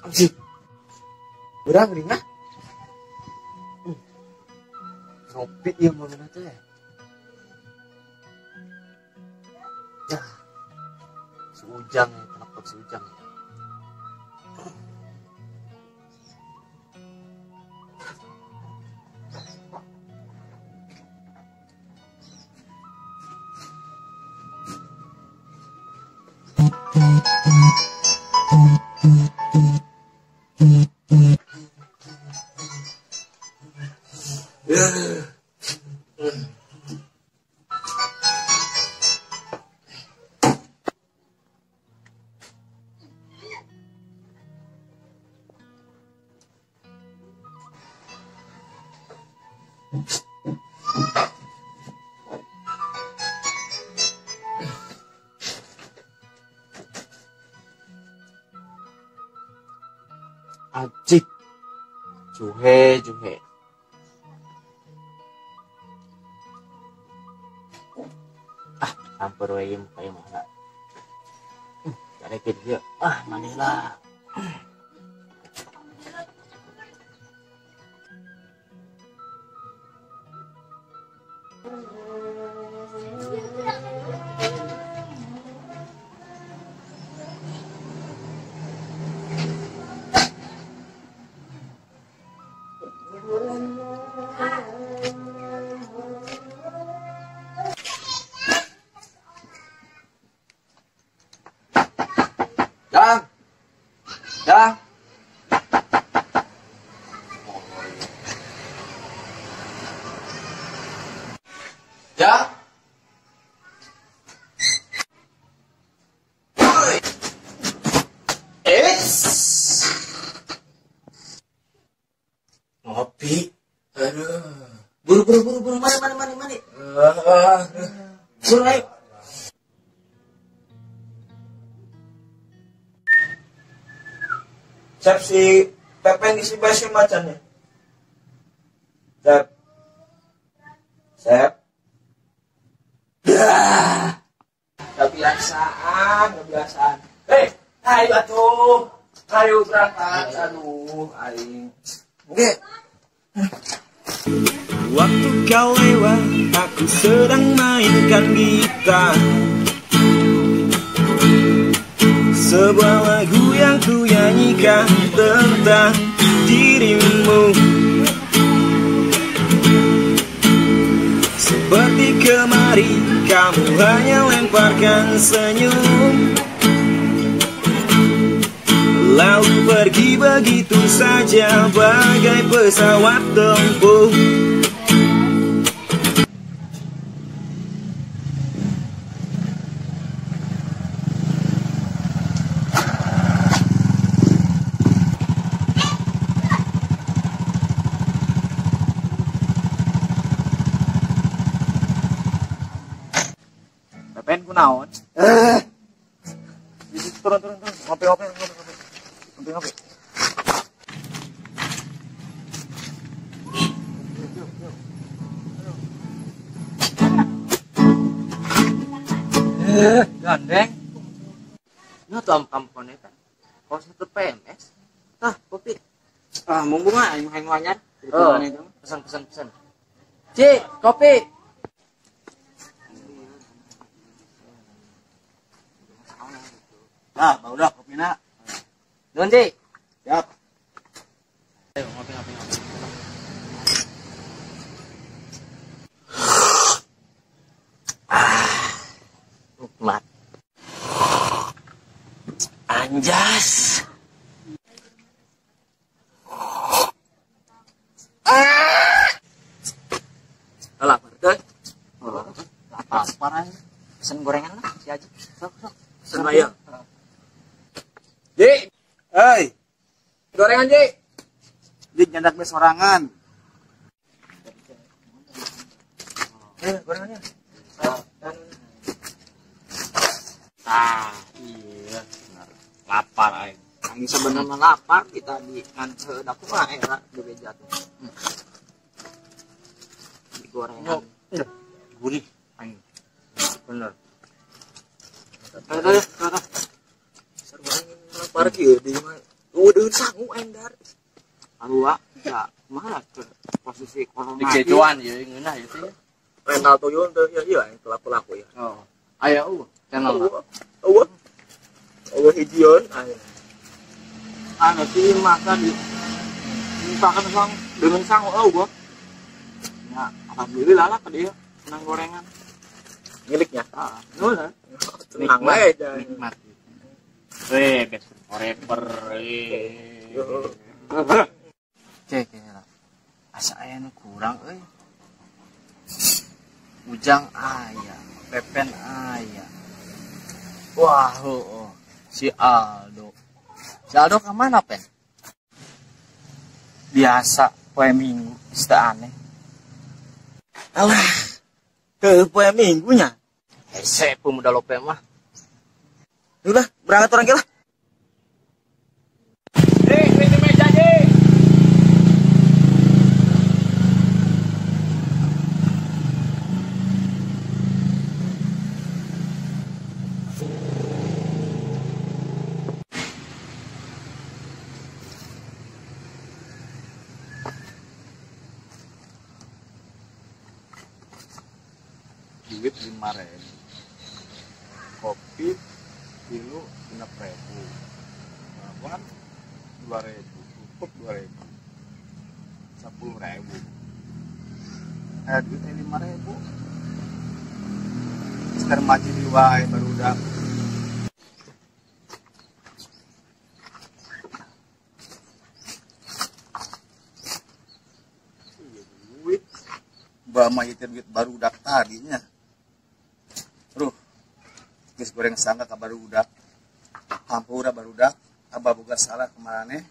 Anjir. Urang geuning ah. Ngopi ieu mah teh. Ya. Si Ujang ya, kenapa si Ujang? Ajik. Juhe. Hampir wae kayak mana. Carekin dia. Manilah. Jang. Jang. Ngopi. Aduh. Buru. Mani. Buru ayo. Sep si Pepen isi basi macannya. Sep. Kebiasaan. Ayo atuh. Ayo berangkat. Aduh, aing. Oke. Waktu kau lewat, aku sedang mainkan gitar. Sebuah lagu yang ku nyanyikan tentang dirimu. Seperti kemarin, kamu hanya lemparkan senyum, lalu pergi begitu saja bagai pesawat tempur. Pepen ku naon? Turun. Ngopi. Gandeng. Nya tuh kampung eta. Kos itu PMS. Tah, kopi. Mau bunga aing anyar. Pesan. Cik, kopi. Bau dah kopina. Nuhun, Cik. Siap. Ayo ngopi. Nikmat. Anjas. Lapar tuh. Lapar aing. Pesen gorengan lah si Aji. Sok. Pesen ayo. Ji. Hei, Gorengan, Ji. di nyandak be sorangan. Gorengannya. Iya, benar. Lapar aing. Aing sebenarnya lapar kita di ngan aku mah era di beja tuh. Di gorengan. Gurih. Aing. Bener. Ayo. Seru aing lapar kieu di mah. udah sanggup endar. Arua, ya mana ke posisi corona. Dikecuan ya ngeunah ya teh. Rental Toyol teh ya yang pelaku ya. Oh. Aya channel. Hijieun aya. Anu sih masa di misalkan sang dengan sang gua. Ya, alhamdulillah lah ke dia senang gorengan. Miliknya. Nuhun. Tenang we Nikmat. best forever. Cek ya. Asa aya nu kurang euy. Ujang aya, Pepen aya. Wah, si Aldo. Si Aldo ke mana, Pen? Biasa, poe minggu,ista aneh. Alah. Ke poe minggunya. Hese pemuda lope mah. Udah, berangkat orang kira. Ini meja, Dik. Duit 5.000, kopi kilo 6.000, bawang 2.000, pupuk 2.000, 10.000. Duitnya 5.000. Mister Maji di wae barudak. Duit, bama itu duit barudak tadinya. Geus goreng sangka ka barudak. Hampura barudak, abah boga salah kemarane.